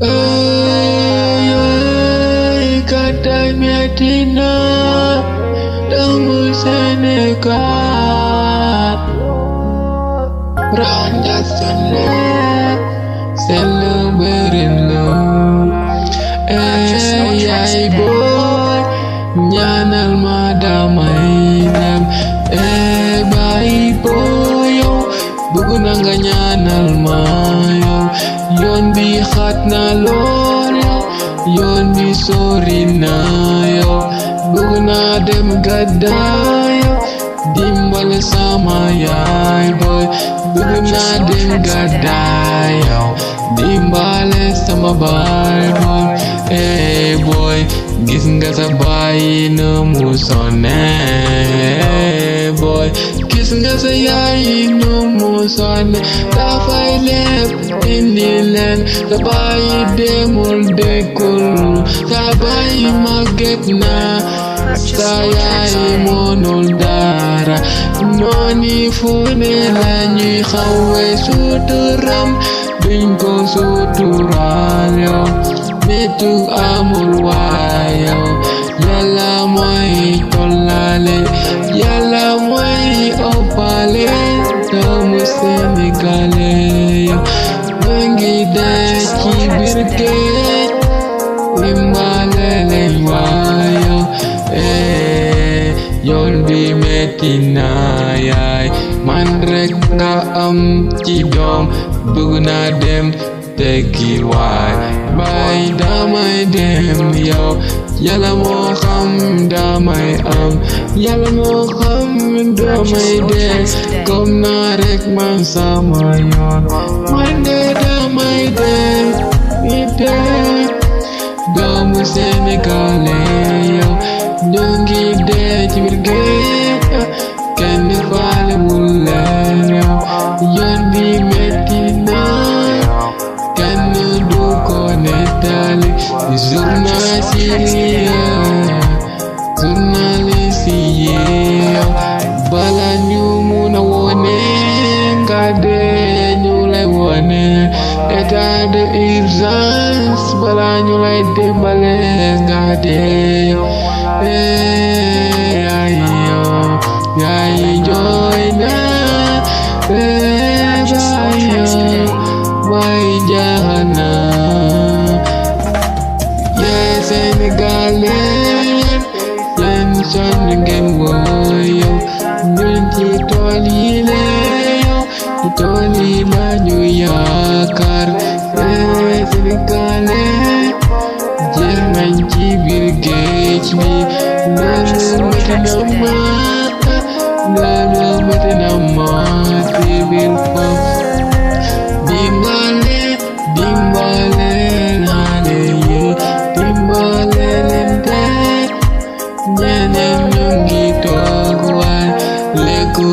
Ơi kadang Medina Temu Senegal Ranjat Celebrating love Ay boy Ñaanal ma damay dem bye boy yow bëgg na nga ñaanal ma yow yoon bi xat na lool yoon bi sori na yow bëgg naa dem gàddaay dimbale sama yaay boy bëgg naa dem gàddaay yow dimbale sama baay boy boy gis nga sa baay na mu sonne boy gis nga sa yaay nu mu sonne dafay lépp indi leen sa baay demul dëkkul sa baay màgget na sa yaay mënul dara nooni fu ne la ñuy xawe suturam duñ ko suturaal yow nitu amul waay yow Yàlla mooy tollale Yàlla mooy ëppale doomu Sénégalais yow ñu ngi dee ci biir géej dimbale leen waay yow yoon bi metti na yaay man rek nga am ci doom bëgg naa dem tekki waay baay damay dem yow Yàlla moo xam damay am Yàlla moo xam damay dem comme naa rek man sama yoon man de damay dem doomu Sénégalais yow ñu ngi dee ci biir géej kenn faalewul leen yow yoon bi metti na kenn du ko nettali journaliste yi bala ñu mun a wone nga dee ñu lay wone état d'urgence bala ñu lay dimbale nga dee yaay jooy na baay jaana Sénégalais yéen sonn ngeen woo yow ñun ci tool yi la yow ci tool yi la ñu yaakaar Sénégalais jeex nañ ci biir géej bi loolu métti na ma ci biir foofu dimbale ñeneen ñu ngi toog waay lekku